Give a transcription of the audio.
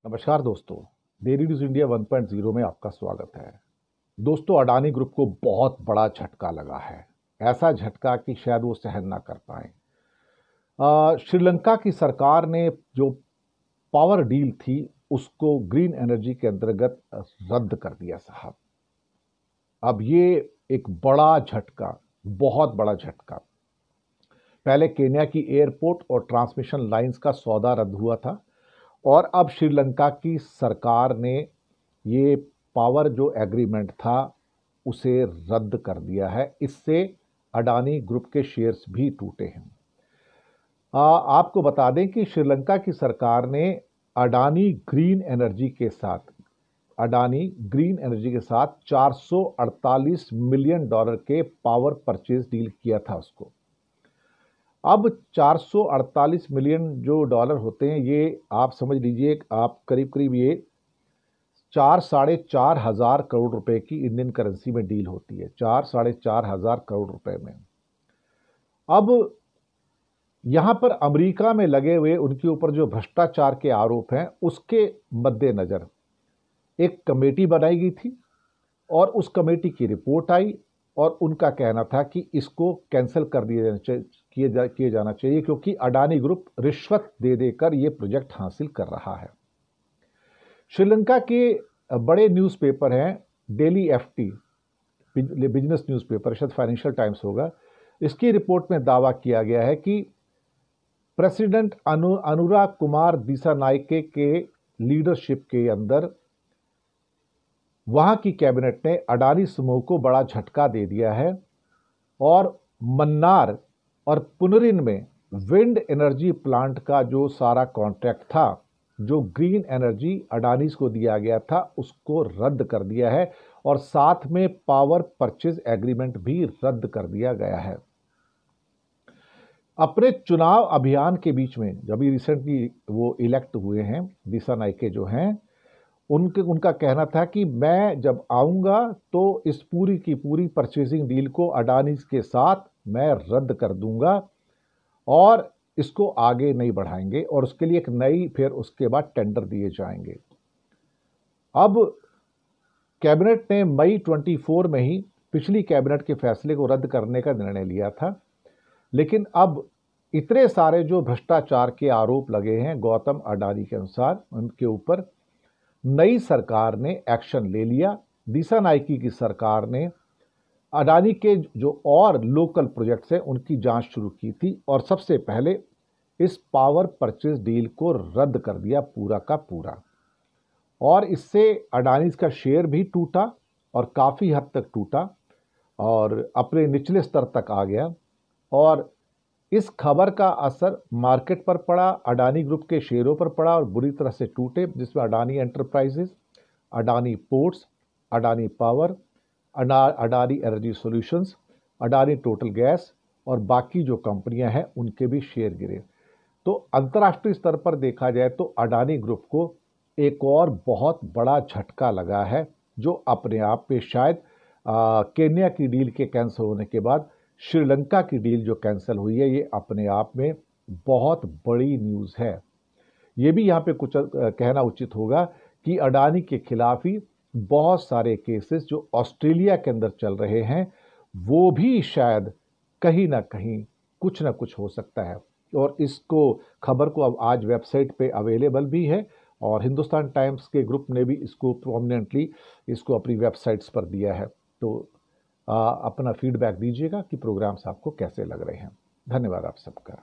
नमस्कार दोस्तों, daily news India 1.0 में आपका स्वागत है। दोस्तों, अडानी ग्रुप को बहुत बड़ा झटका लगा है। ऐसा झटका कि शायद वो सहन ना कर पाए। श्रीलंका की सरकार ने जो पावर डील थी उसको ग्रीन एनर्जी के अंतर्गत रद्द कर दिया साहब। अब ये एक बड़ा झटका, बहुत बड़ा झटका। पहले केन्या की एयरपोर्ट और ट्रांसमिशन लाइंस का सौदा रद्द हुआ था और अब श्रीलंका की सरकार ने ये पावर जो एग्रीमेंट था उसे रद्द कर दिया है। इससे अडानी ग्रुप के शेयर्स भी टूटे हैं। आपको बता दें कि श्रीलंका की सरकार ने अडानी ग्रीन एनर्जी के साथ 448 मिलियन डॉलर के पावर परचेज डील किया था उसको। अब 448 मिलियन जो डॉलर होते हैं, ये आप समझ लीजिए, आप करीब करीब ये 4-4.5 हजार करोड़ रुपए की इंडियन करेंसी में डील होती है। 4-4.5 हजार करोड़ रुपए में। अब यहां पर अमेरिका में लगे हुए उनके ऊपर जो भ्रष्टाचार के आरोप हैं, उसके मद्देनजर एक कमेटी बनाई गई थी और उस कमेटी की रिपोर्ट आई और उनका कहना था कि इसको कैंसिल कर किए जाना चाहिए क्योंकि अडानी ग्रुप रिश्वत दे देकर ये प्रोजेक्ट हासिल कर रहा है। श्रीलंका के बड़े न्यूज़पेपर हैं डेली एफटी, बिजनेस न्यूज़पेपर, शायद फाइनेंशियल टाइम्स होगा। इसकी रिपोर्ट में दावा किया गया है कि प्रेसिडेंट अनुराग कुमार दिसानायके के लीडरशिप के अंदर वहां की कैबिनेट ने अडानी समूह को बड़ा झटका दे दिया है और मन्नार और पुनरिन में विंड एनर्जी प्लांट का जो सारा कॉन्ट्रैक्ट था, जो ग्रीन एनर्जी अडानी को दिया गया था, उसको रद्द कर दिया है और साथ में पावर परचेज एग्रीमेंट भी रद्द कर दिया गया है। अपने चुनाव अभियान के बीच में, जब भी रिसेंटली वो इलेक्ट हुए हैं, दिसानायके जो हैं, उनका कहना था कि मैं जब आऊंगा तो इस पूरी की पूरी परचेजिंग डील को अडानी के साथ मैं रद्द कर दूंगा और इसको आगे नहीं बढ़ाएंगे और उसके लिए एक नई, फिर उसके बाद टेंडर दिए जाएंगे। अब कैबिनेट ने मई 24 में ही पिछली कैबिनेट के फैसले को रद्द करने का निर्णय लिया था, लेकिन अब इतने सारे जो भ्रष्टाचार के आरोप लगे हैं गौतम अडानी के अनुसार, उनके ऊपर नई सरकार ने एक्शन ले लिया। दिसानायके की सरकार ने अडानी के जो और लोकल प्रोजेक्ट्स हैं उनकी जांच शुरू की थी और सबसे पहले इस पावर परचेज डील को रद्द कर दिया पूरा का पूरा और इससे अडानी का शेयर भी टूटा और काफ़ी हद तक टूटा और अपने निचले स्तर तक आ गया। और इस खबर का असर मार्केट पर पड़ा, अडानी ग्रुप के शेयरों पर पड़ा और बुरी तरह से टूटे, जिसमें Adani enterprises, Adani ports, Adani power, Adani energy solutions, Adani total gas और बाकी जो कंपनियां हैं उनके भी शेयर गिरे। तो अंतर्राष्ट्रीय स्तर पर देखा जाए तो अडानी ग्रुप को एक और बहुत बड़ा झटका लगा है, जो अपने आप में शायद केन्या की डील के कैंसिल होने के बाद श्रीलंका की डील जो कैंसिल हुई है, ये अपने आप में बहुत बड़ी न्यूज़ है। ये भी यहाँ पे कुछ कहना उचित होगा कि अडानी के खिलाफ ही बहुत सारे केसेस जो ऑस्ट्रेलिया के अंदर चल रहे हैं, वो भी शायद कहीं ना कहीं कुछ ना कुछ हो सकता है। और इसको खबर को अब आज वेबसाइट पे अवेलेबल भी है और हिंदुस्तान टाइम्स के ग्रुप ने भी इसको प्रोमिनेंटली इसको अपनी वेबसाइट्स पर दिया है। तो अपना फीडबैक दीजिएगा कि प्रोग्राम्स आपको कैसे लग रहे हैं। धन्यवाद आप सबका।